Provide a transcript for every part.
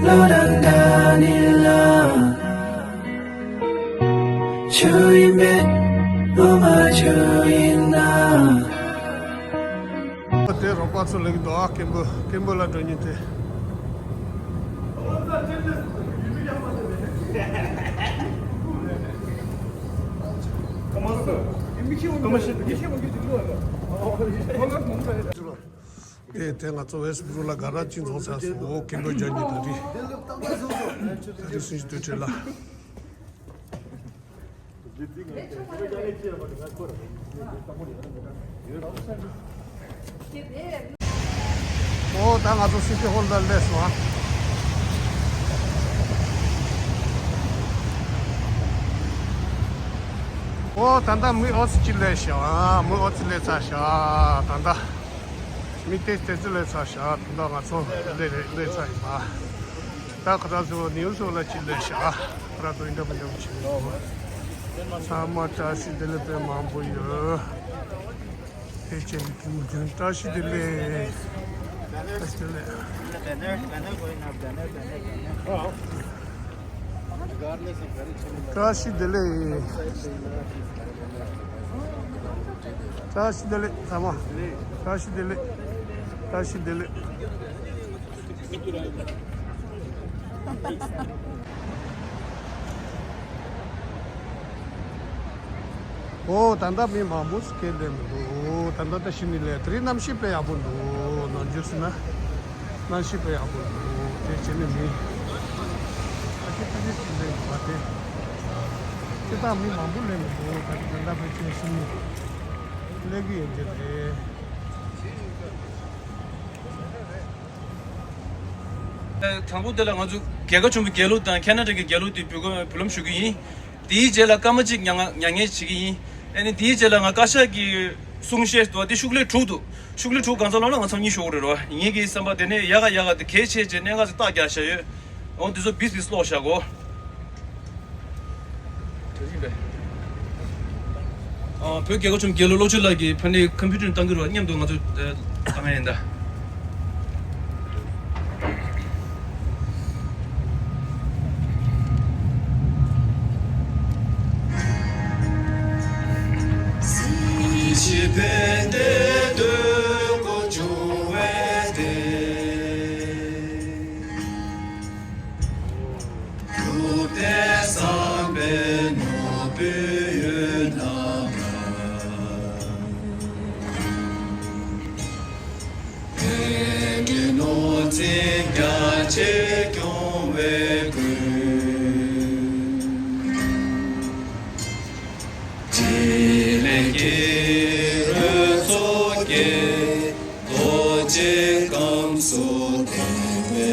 Lodanganila Chuyimit Uma Chuyina Te ropaso lagi doa kembo la donite. Te nga tso wes brula gara chin so sa so kembo jani tari. Tari sin to chela. Oh, tanga to city hall dal des wa. Oh, tanda mi os chile sha, mi os le sa sha, tanda. Mi te le sa sha, tanda nga so le sa ma. Ta kha so news la chile sha. Pra to inda bajam chi. Sama ta si dele pe mambo yo. Te cheli ki ta si dele. Tashi dele. Tashi dele. Tamam. Tashi dele. Tashi dele. Oh, tanda mi mamus kedem. Oh, tanda ta shinile. Tri nam shipe abundu. Non jusna. Nan shipe abundu. Te chene mi. Ake tadi sile bate. Kita mi mamu le mi. Oh, tanda pe chene shini. Legi enjele. 당국들랑 아주 개가 좀 개로다 캐나다게 개로도 비고 불럼 수기 디젤라 까마직 양양의 지기 아니 디젤랑 아까샤기 숭셰도 어디 슈글레 주도 슈글레 주 간살로는 어떤 쇼르로 이게 있어봐되네 야가 개체제 내가 따게 하셔요 어디서 비즈니스 로샤고 저기be 벽개가 좀 개로로질라기 편에 컴퓨터는 당기로 냠도 아주 담아낸다 Tibet de Gojuete Kute Sambe no Buyunama Enge no Tinga Chekyon Weku Chileke so deve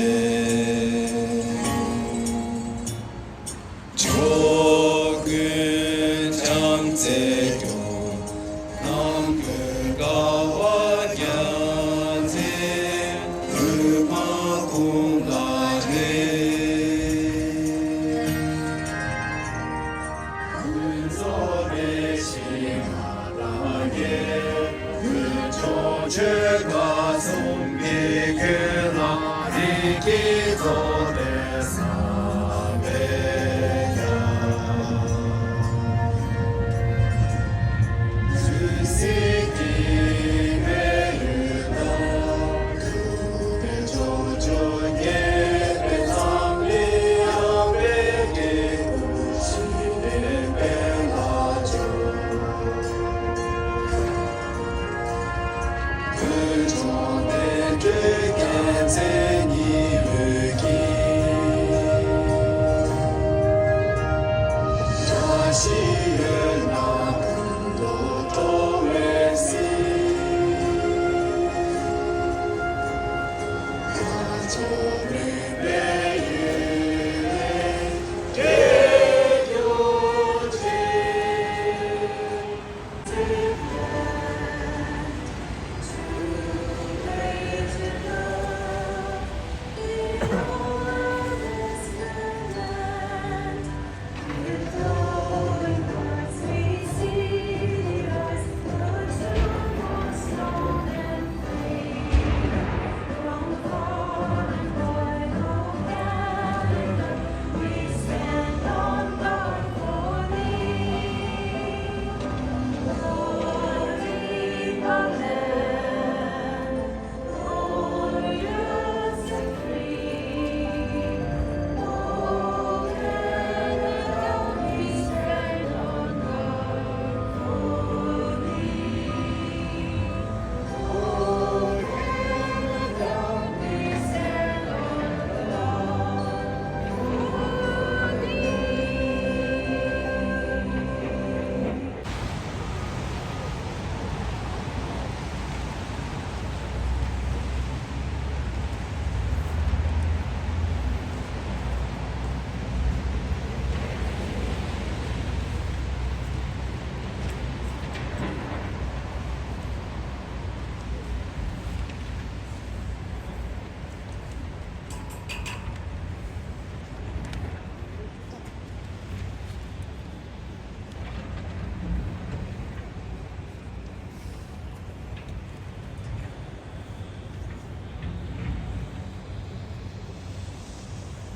jogun jamte gyo nam ga wa gyanze rupa kung la re so be shi la ge cho che ga song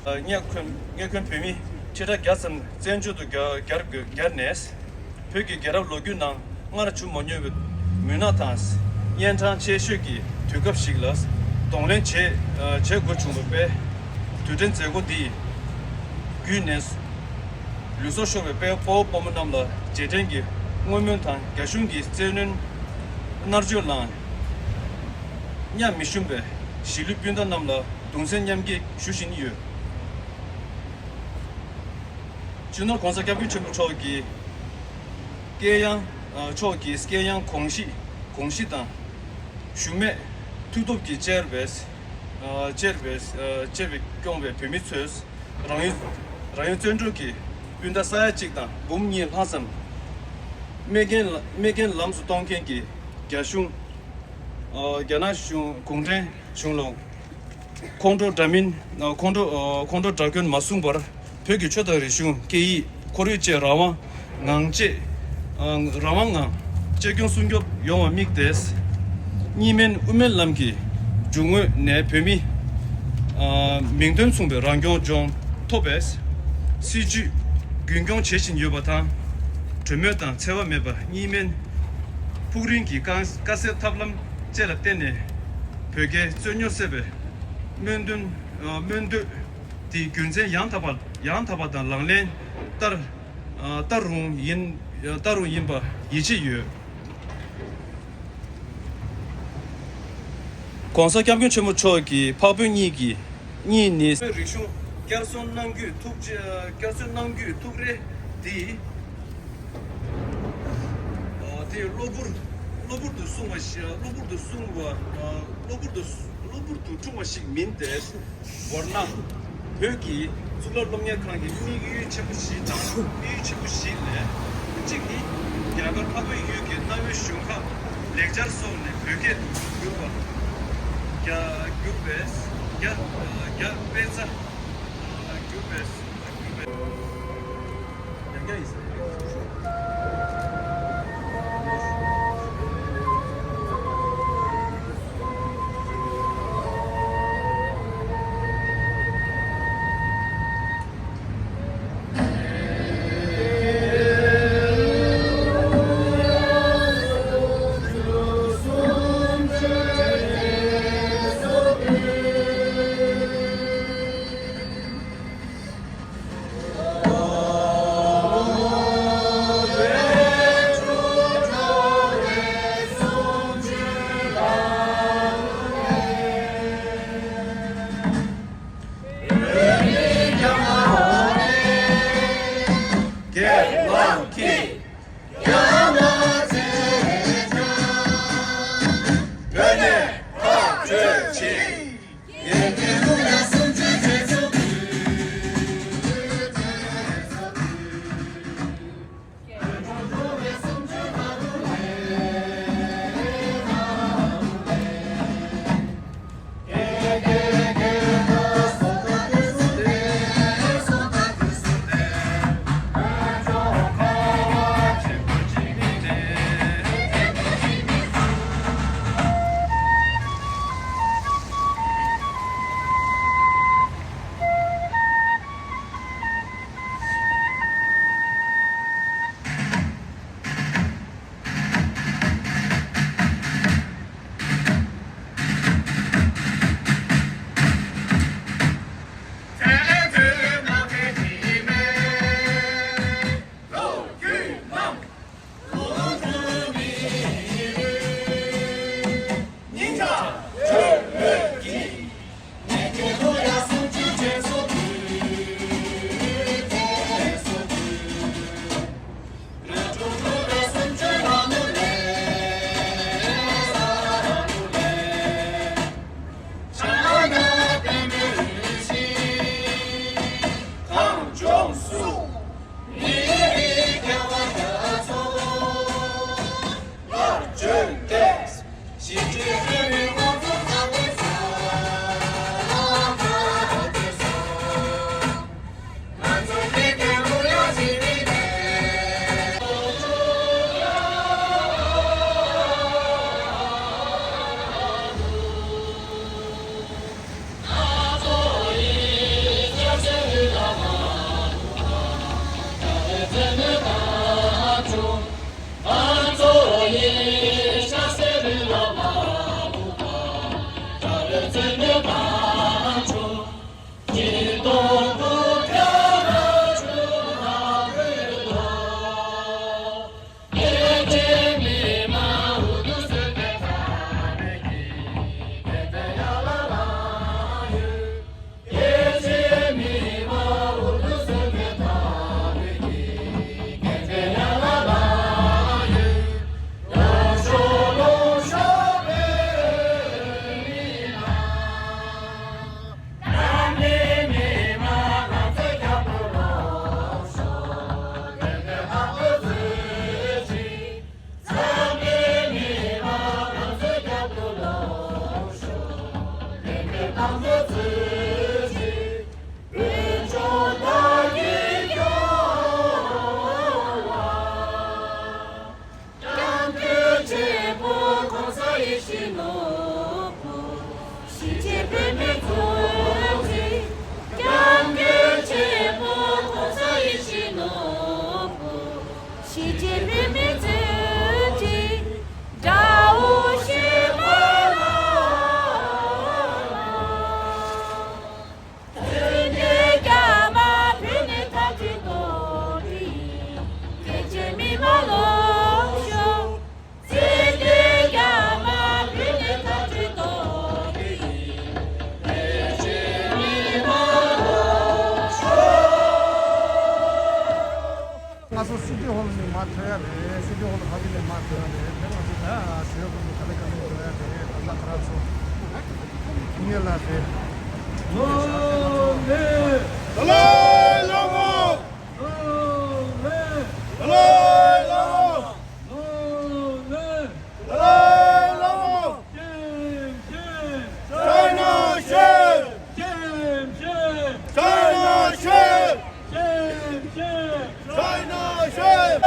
nya kun pemi cheta gasam zenju do garnes peki garab logu na ngara chu monyo muna tas yantan che shugi tugap shiglas donglen che go chumbe be tuden zego di günes luso shobe be po pomnamla jedengi ngomyon tan gashungi zenun narjolan nya mishumbe shilupyunda namla 동생 냠기 슈신이요. 주노 konsa 좀 저기 깨양 저기 스케양 공시다 슈메 투도기 제르베스 제르베 경베 페미츠스 라인 전주기 윤다 사야직다 봄니 하섬 메겐 람수 동ken기 갸슝 갸나슝 공전 슝롱 콘도 다민 콘도 다근 마숭버 벽이 쳐다리슈 게이 코리체 라와 낭제 라왕가 제경 순교 영화 믹데스 니멘 우멜람기 중의 내 뱀이 명동 숭배 랑경 좀 토베스 시주 균경 최신 여바타 전면당 체와 메바 니멘 푸린기 가스 탑람 제라 때네 벽에 전요세베 면도 디 균제 양타바단 랑렌 따르ung 인바 이치유 konsa kyamgyon chemo choki pabyonigi ni rishun gerson nangyu tukre di lobur du sungwa lobur du chungwa shik mindes warna pyoki zulor lomnya krangi mi yu chebushi le chiki yagar pabyo yuki nawe shunka lekjar sovne pyoki yuwa ya gübes ya beza gübes ya guys 마트야 돼. 시도로 가기는 마트야 돼. 내가 진짜 세력으로 가려고 해야 돼. 달라 그래서 중요하다. 달라이 라마 달라이 라마 달라이 라마 차이나 셰프 차이나 셰프 차이나 셰프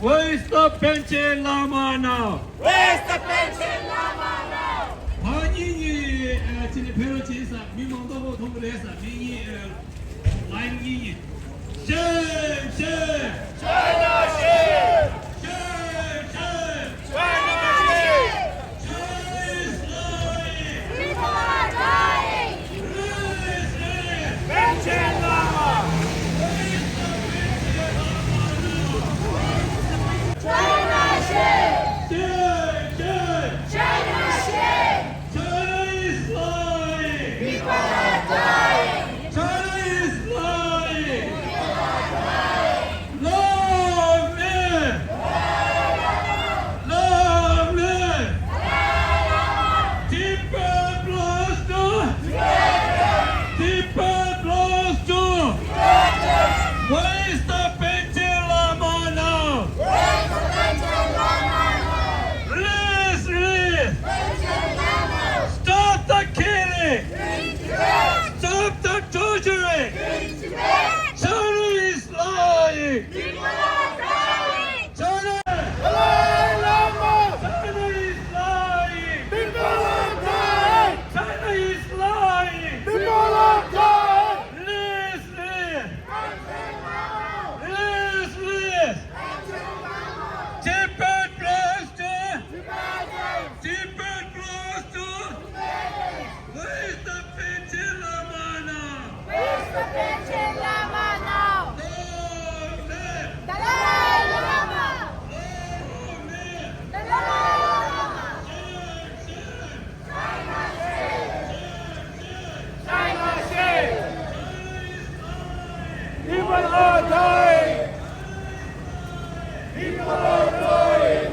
Where is the Penche Lama now? Where is the Penche Lama now? 환인이 진짜 배우치에서 민망도고 동물에서 민이 라인이 셰 차이나 Where is the Penche Lama now? Release! Stop the killing! Stop the torturing! China is lying! China is lying! China is lying! Release! Tibet belongs to Where is the Penche Lama now? People are dying! People are dying!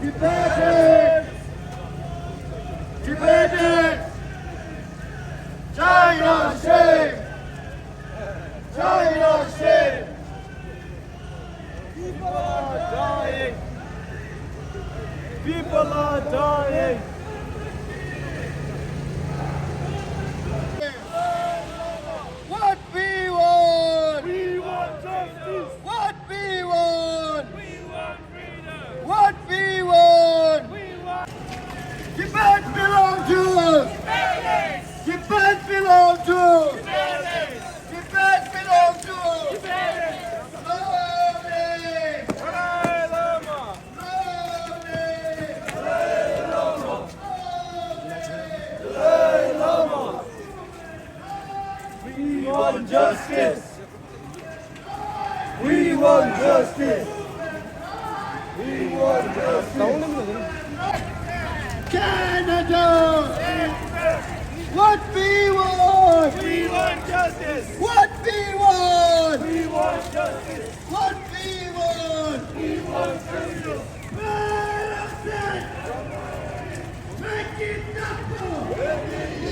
Tibetans! Tibetans! China shame! China shame! People are dying! People are dying! What we want! We want justice! What we want! We want freedom! What we want! We want... Tibet belongs to us! Tibet belongs to us! Tibet belongs to us! Dalai Lama! Dalai Lama! We want justice! We want justice! We want justice! Canada! What we want! We want justice! What we want! We want justice! What we want! We want justice! Make it happen!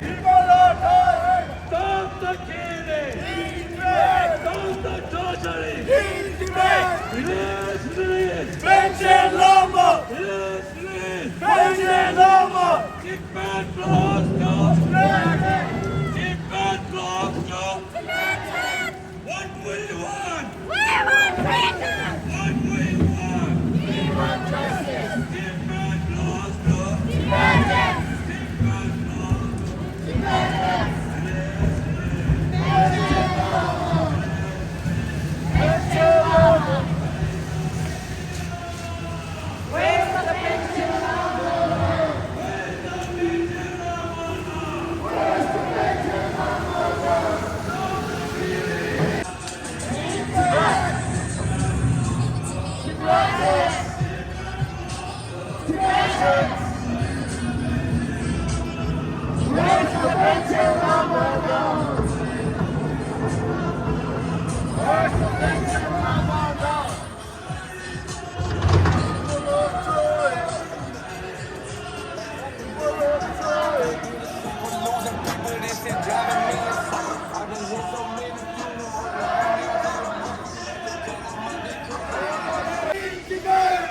People are dying! Stop the killing! Stop the torturing! Release! Penche Lama! Release! Penche Lama! Tibet belongs to Tibet belongs to What we want! What we want! Tibet belongs to Tibet belongs to Penche Lama!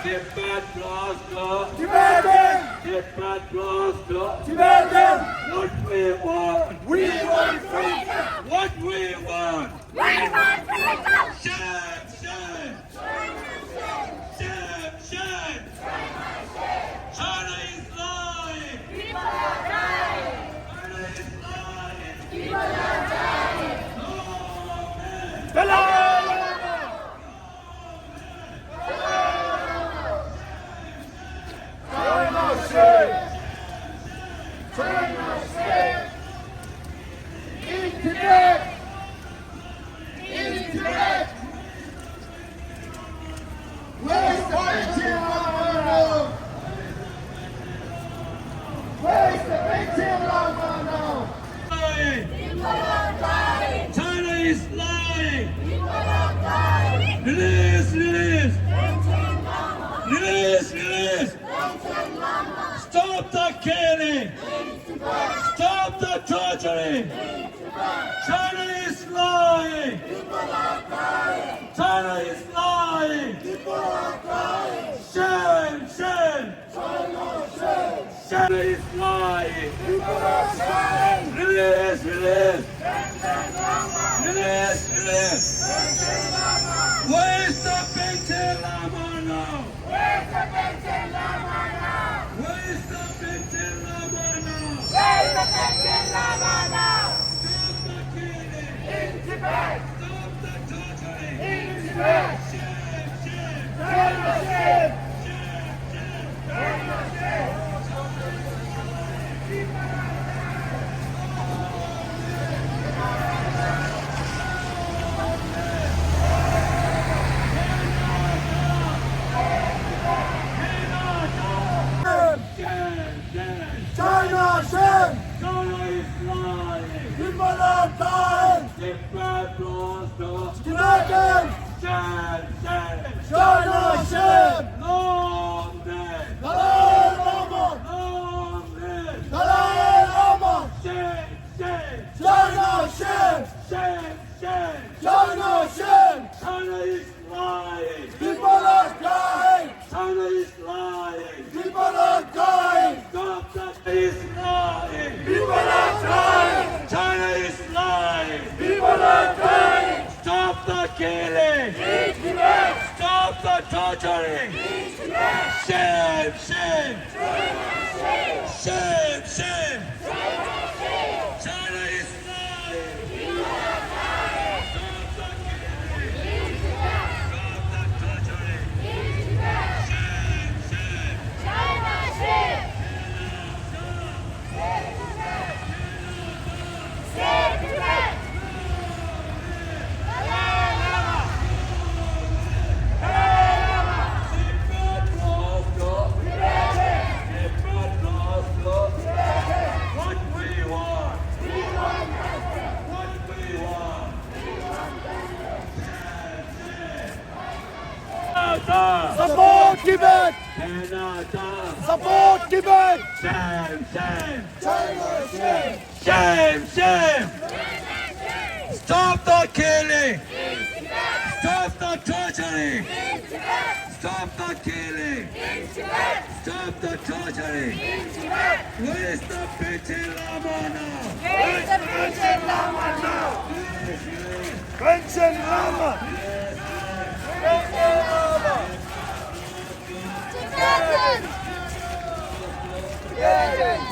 Tibet lost, Tibetan! Tibet lost. Tibetan! What we want, We want freedom! what we want. We want freedom! Shine, shine, shine, shine. China is lying. People are dying! China is lying. People are dying! China shame! China shame! In Tibet! In Tibet! Where's the Beijing Lama? Where's the Beijing Lama? Lying. People are dying! China is lying. People are dying! Release, release, Beijing Lama! release, release. Beijing Lama! Stop the killing. Stop the torturing. China is lying. People are dying! China is lying. People are dying! Shame, shame. China is lying. People are dying! Release, release, Beijing Lama! release, release. Beijing Lama! Where's the Beijing Lama now? Where's the Beijing Lama now? Where's the Beijing Lama now? Where's the Beijing Lama now? Stop the killing. In Tibet! Stop the torturing. In Tibet! Shame, shame. China shame! China shame! China is lying. People are dying! Tibet lost. Tibetan! Shame, shame. China shame! Long day. Dalai Lama! Long day. Dalai Lama! Shame, shame. China shame! Shame, shame. China shame! China is lying. People are dying! China is lying. People are dying! Stop that is lying. People are dying! China is lying. People are dying! Stop the killing. In Tibet! Stop the torturing. In Tibet! Shame, shame. Shame! Shame, shame. Shame! China is lying. People are dying! Stop the killing. In Tibet! Stop the torturing. In Tibet! Shame, shame. China shame! Save Tibet! Dalai Lama! Dalai Lama! Tibet lost. Tibet lost. What we want. What we want. Canada. Support Tibet! Canada. Support Tibet! Shame, shame. China shame! Shame, shame. Stop the killing. Stop the torturing. Stop the killing. Stop the torturing. Where is the Beijing Lama now? Where is the Beijing Lama now? Beijing Lama! Beijing Lama! Tibetans! Tibetans!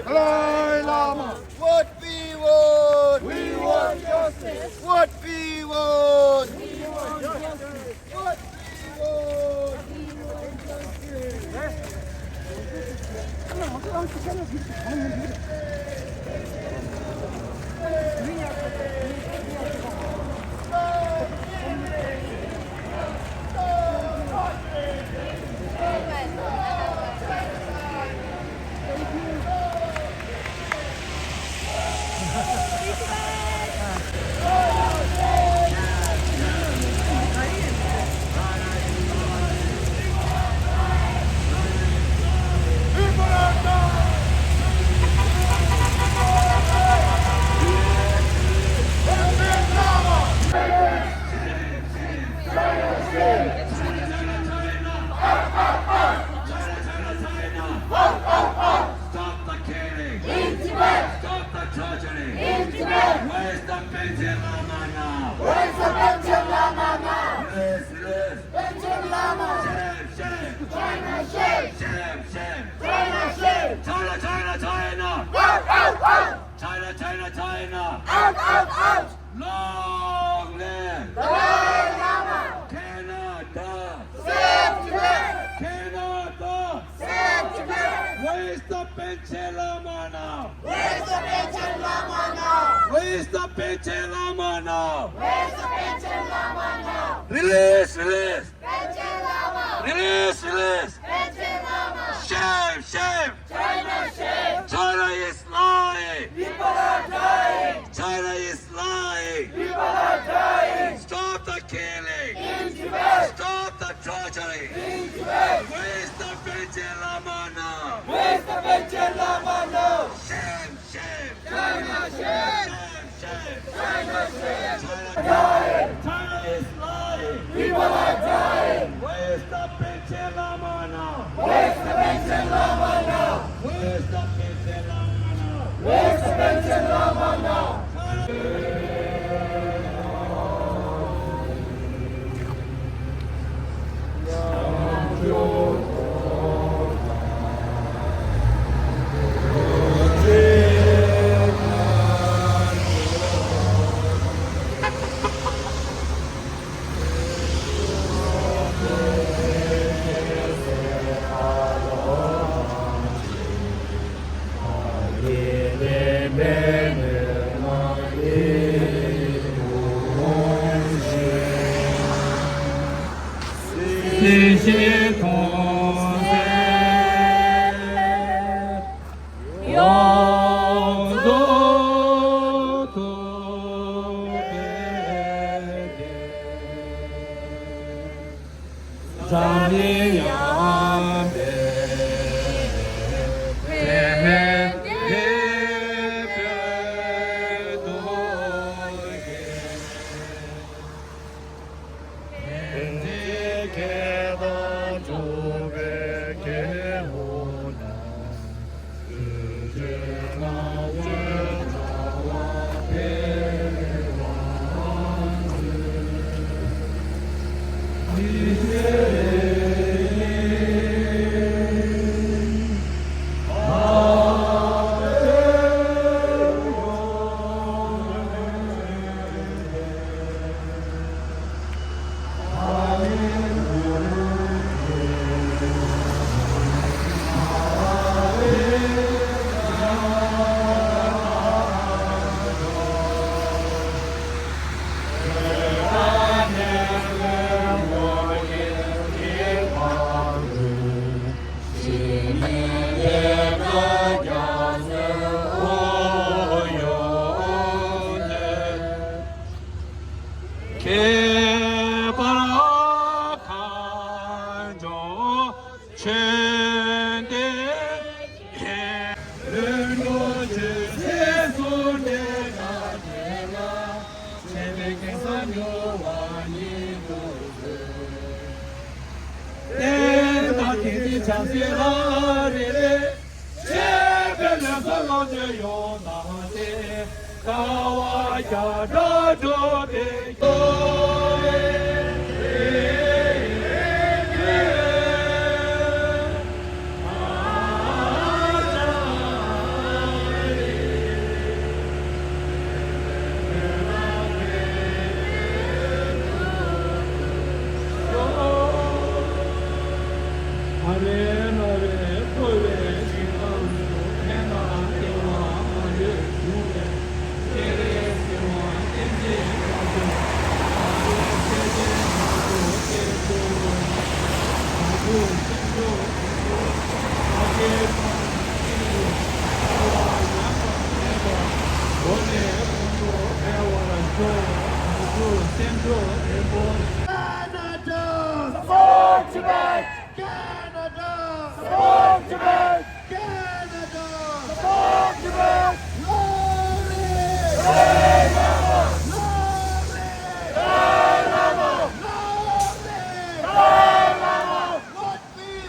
Dalai Lama! What we want! We want justice! What we want! We want justice! What we want! Stop the killing! In Tibet! Stop the torturing! In Tibet! Where's the Benjamin Lama now? Where's the Benjamin Lama now? Release! Benjamin Lama! Shame! China shame! Shame! China shame! China! Out, out, out! China! Out, out, out! Long live! Dalai Lama! Canada! Save Tibet! Canada! Save Tibet! Where's the Benjamin Lama now? Where's the Benjamin Lama now? Where's the Benjamin Lama now? Where's the Benjamin Lama now? Release! Benjamin Lama! Release! Benjamin Lama! Shame! China shame! China is lying! People are dying! China is lying! People are dying! Stop the killing! In Tibet! Stop the torturing! In Tibet! Where's the Benjamin Lama now? Where's the Benjamin Lama now? Shame! China shame! China shame! China is lying! People are dying! Where's the Benjamin Lama now? Where's the Benjamin Lama now? Where's the Benjamin Lama now? Where's the Benjamin Lama now? Canada! Support Tibet! Canada! Support Tibet! Canada! Support Tibet! Glory! Glory!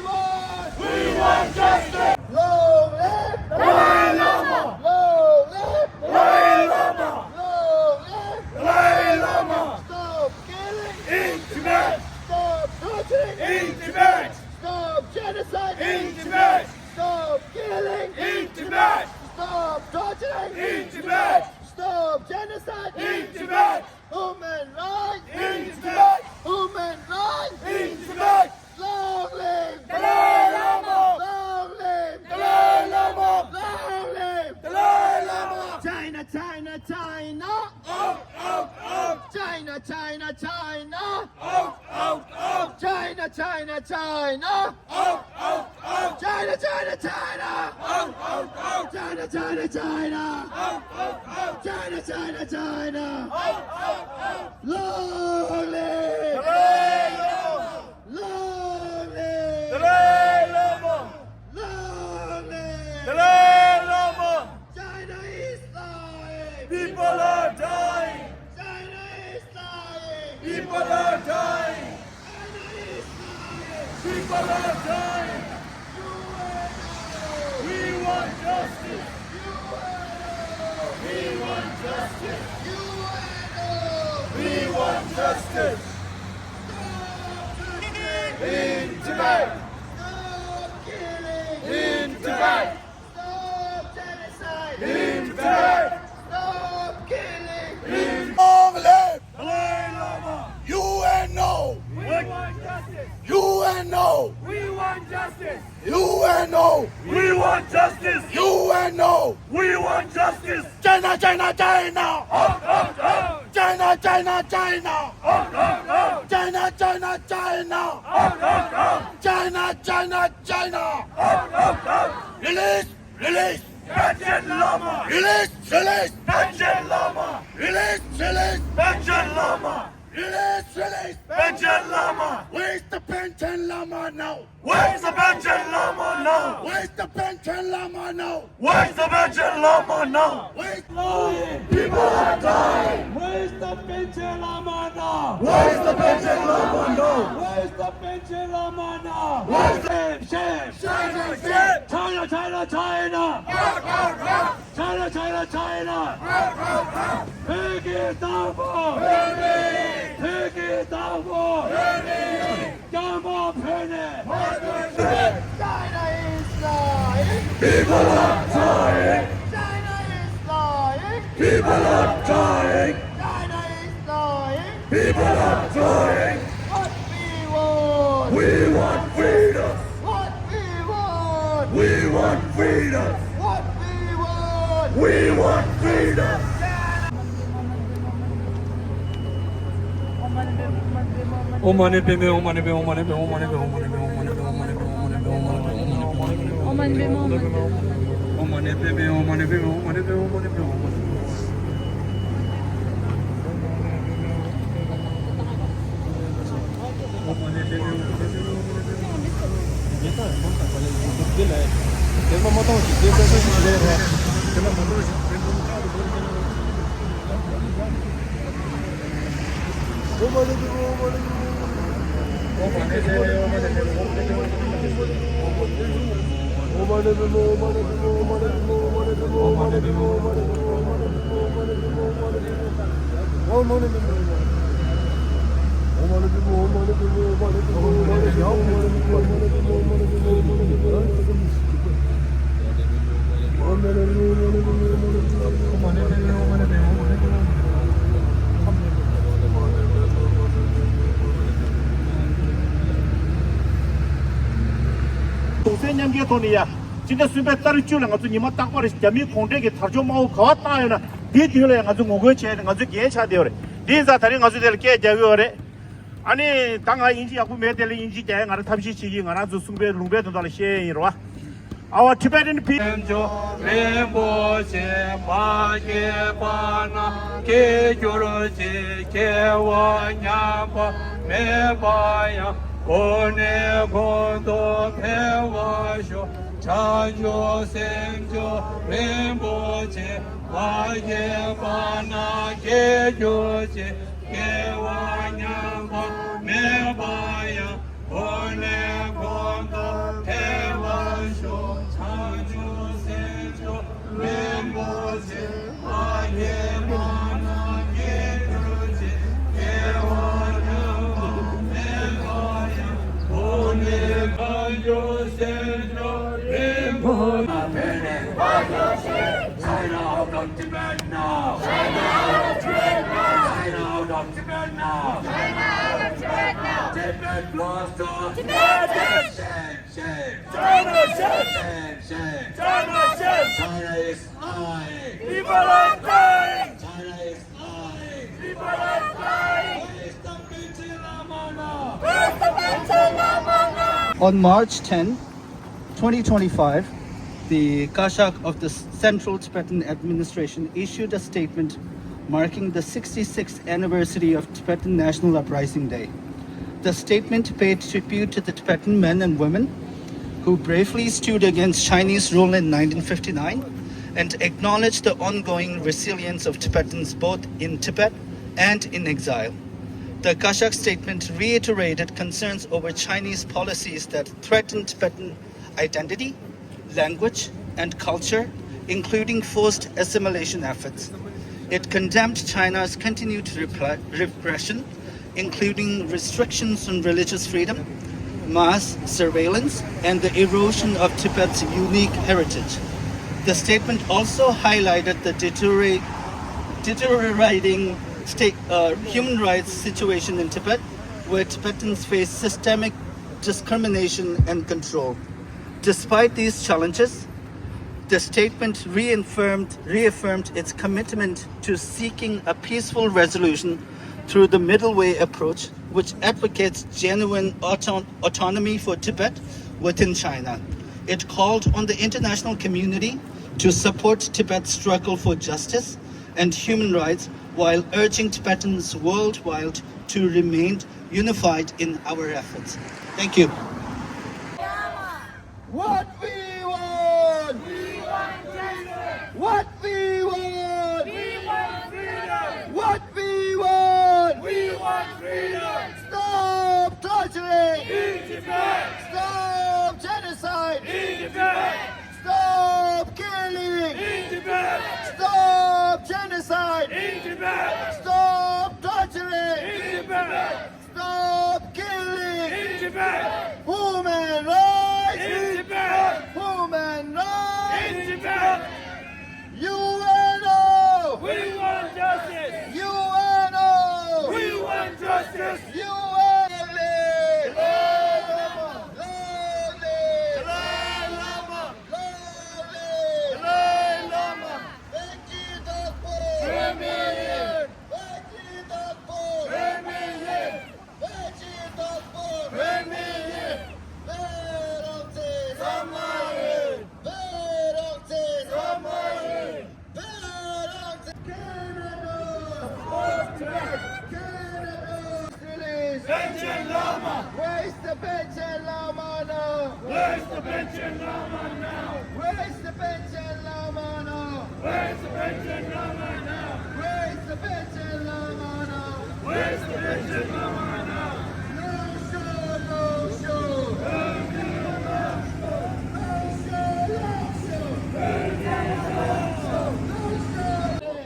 What we want justice! Long live the Dalai Lama! Long live the Dalai Lama! Long live the Dalai Lama! Stop killing in Tibet! Stop torturing in Tibet! Stop genocide in Tibet! Stop killing in Tibet! Stop torturing in Tibet! Stop genocide in Tibet! Human rights in Tibet! Human rights in Tibet! Long live Dalai Lama! Long live Dalai Lama! Long live Dalai Lama! China, China, China! Out, out, out! China, China, China! Out, out, out! China, China, China! Out, out, out! China, China, China! Out, out, out! China, China, China! Out, out, out! China, China, China! Out, out, out! Long live Dalai Lama! Long live Dalai Lama! Long live Dalai Lama! China is dying! People are dying! China is dying! People are dying! China is dying! People are dying! We want justice! We want justice! We want justice! In Tibet! Stop killing! In Tibet! Stop genocide! In Tibet! Stop killing! In Long live Dalai Lama! UNO! We want justice! UNO! We want justice! UNO! We want justice! UNO! We want justice! China, China, China! Out, out, out! China, China, China! Out, out, out! China, China, China! Out, out, out! China, China, China! Out, out, out! Release! Release! Panchen Lama! Release! Release! Panchen Lama! Release! Release! Panchen Lama! Release! Release! Panchen Lama! Where's the Panchen Lama now? Where's the Panchen Lama now? Where's the Panchen Lama now? Where's the Panchen Lama now? Where's people are dying? Where's the Panchen Lama now? Where's the Panchen Lama now? Where's the Panchen Lama now? Where's the shame? China, China, China, China! China, China, China! Take it down for! Take it down for! Gamma penny! China is dying! People are dying! China is dying! People are dying! China is dying! People are dying! What we want! We want freedom! What we want! We want freedom! What we want! We want freedom! Omane bebe, omane be, omane be, omane be, omane be, omane be, omane be, omane be, omane be, omane bebe, omane be, omane be, omane be, omane be. 진짜 수배 따로 줄랑 아주 니마 땅바리 재미 공대게 타조마고 가왔다요나 디디를 가지고 오고 제는 가지고 예차되어래 디자 다른 가지고 될게 제거래 아니 당가 인지 야구 매들 인지 대 나라 탐시 지기 나라 주 숭배 룽배 도달 시에로 와 Our Tibetan people 레보제 마게바나 게교로제 개와냐바 메바야 오네고도 배와쇼 자조 생조 레보제 마게바나 게교제 개와냐바 메바야 오네고도 배와쇼 China out of Tibet now! China out of Tibet now! China out of Tibet now! China out of Tibet now! Tibet lost to Tibetans! Shame, shame! China shame! Shame, shame! China shame! China is lying! People are dying! China is lying! People are dying! Where's the Pinche Lama now? Where's the Pinche Lama now? On March 10, 2025, the Kashak of the Central Tibetan Administration issued a statement marking the 66th anniversary of Tibetan National Uprising Day. The statement paid tribute to the Tibetan men and women who bravely stood against Chinese rule in 1959 and acknowledged the ongoing resilience of Tibetans both in Tibet and in exile. The Kashak statement reiterated concerns over Chinese policies that threaten Tibetan identity, language, and culture, including forced assimilation efforts. It condemned China's continued repression, including restrictions on religious freedom, mass surveillance, and the erosion of Tibet's unique heritage. The statement also highlighted the deteriorating human rights situation in Tibet, where Tibetans face systemic discrimination and control. Despite these challenges, the statement reaffirmed its commitment to seeking a peaceful resolution through the middle way approach, which advocates genuine autonomy for Tibet within China. It called on the international community to support Tibet's struggle for justice and human rights while urging Tibetans worldwide to remain unified in our efforts. Thank you. What we want! We want justice! What we want! We want freedom! What we want! We want freedom! Stop torturing! In Tibet! Stop genocide! In Tibet! Stop killing! In Tibet! Stop genocide! In Tibet! Stop torturing! In Tibet! Stop killing! In Tibet! Human rights! In Tibet! Human rights! In Tibet! UNO! We want justice! UNO! We want justice! Where's the Pinche Lama now? Where's the Pinche Lama now? Where's the Pinche Lama now? Where's the Pinche Lama now? Where's the Pinche Lama now? Where's the Pinche Lama now? No show, no show.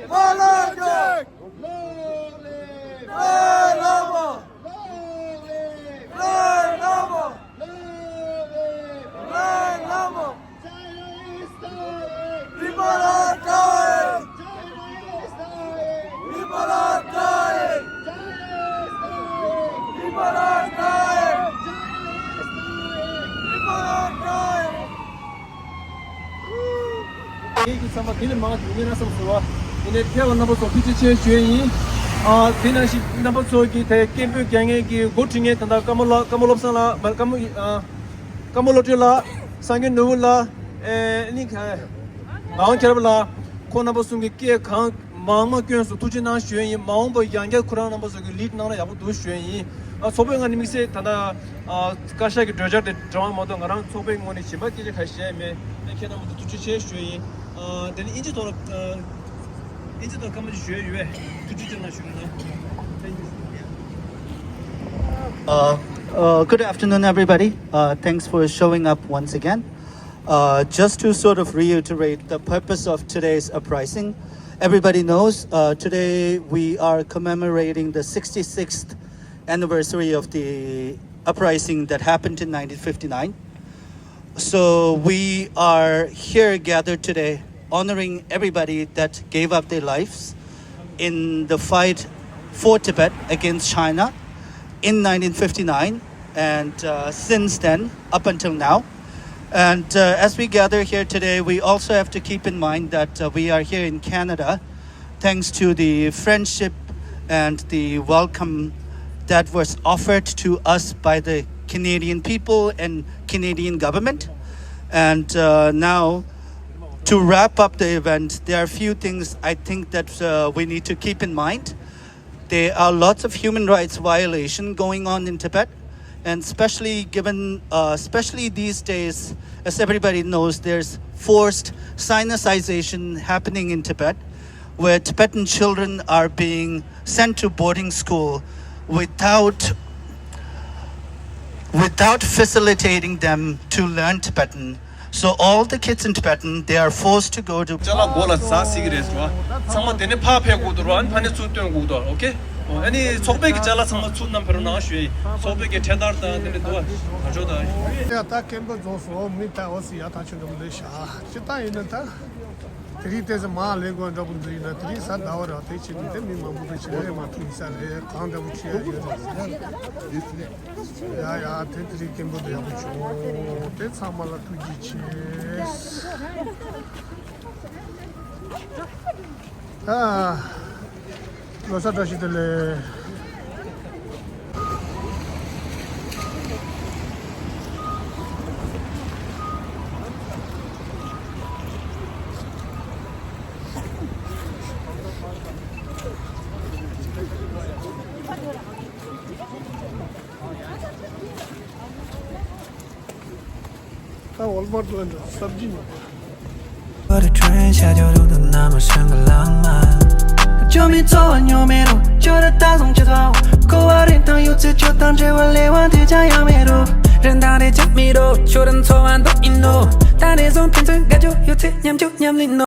Malaka! Long live! Lama! Long live! Lama! Long live! Lama! China is dying! People are dying! China is dying! People are dying! China is dying! People are dying! China is dying! People are dying! Sama kile ma ni na sam suwa ine pya na bo so phi chi che yuen yin Finansi nampak sogi teh kempu genge ki gotingnya tanda kamu lopsana kamu lotila sangin nula ini kah ngawan cerita kau nampak sungi kia kang mama kau su tujuh nang shuai mama bo yang kurang nampak sogi lead nang ya bu tu shuai sobat yang ni mesti tanda kasih ki dojar de drama modo ngarang sobat yang ni cuma kiri kasih me kena modo tujuh shuai dan ini tu kamu shuai juga tujuh nang shuai Good afternoon, everybody. Thanks for showing up once again. Just to sort of reiterate the purpose of today's uprising, everybody knows today we are commemorating the 66th anniversary of the uprising that happened in 1959. So we are here gathered today honoring everybody that gave up their lives in the fight for Tibet against China in 1959 and since then up until now. And as we gather here today, we also have to keep in mind that we are here in Canada thanks to the friendship and the welcome that was offered to us by the Canadian people and Canadian government. And now to wrap up the event, there are a few things I think that we need to keep in mind. There are lots of human rights violation going on in Tibet, and especially these days, as everybody knows, there's forced Sinicization happening in Tibet, where Tibetan children are being sent to boarding school without facilitating them to learn Tibetan. So all the kids in Tibetan, they are forced to go to okay? Any sobe ki jala sama chun nam pero na shui sobe ki tedar da ne do ajo da ya ta kembo zoso mita osi ya ta chungam de sha chita ina ta tri te ma le go da bun na tri sa da ora te chi ni te mi ma bu chi le ma tu sa le kan da bu chi ya te tri kembo de ya bu chu te sa ma la tu ji chi lo sa da shi de le Walmart land sabji ma 我的春夏秋冬都那么深刻浪漫，就没做完又没录，觉得大众节奏，狗娃的当有次就当这我来往的家样没录，人大的家没录，就等做完都引路，大的从平成感觉有次念就念里弄。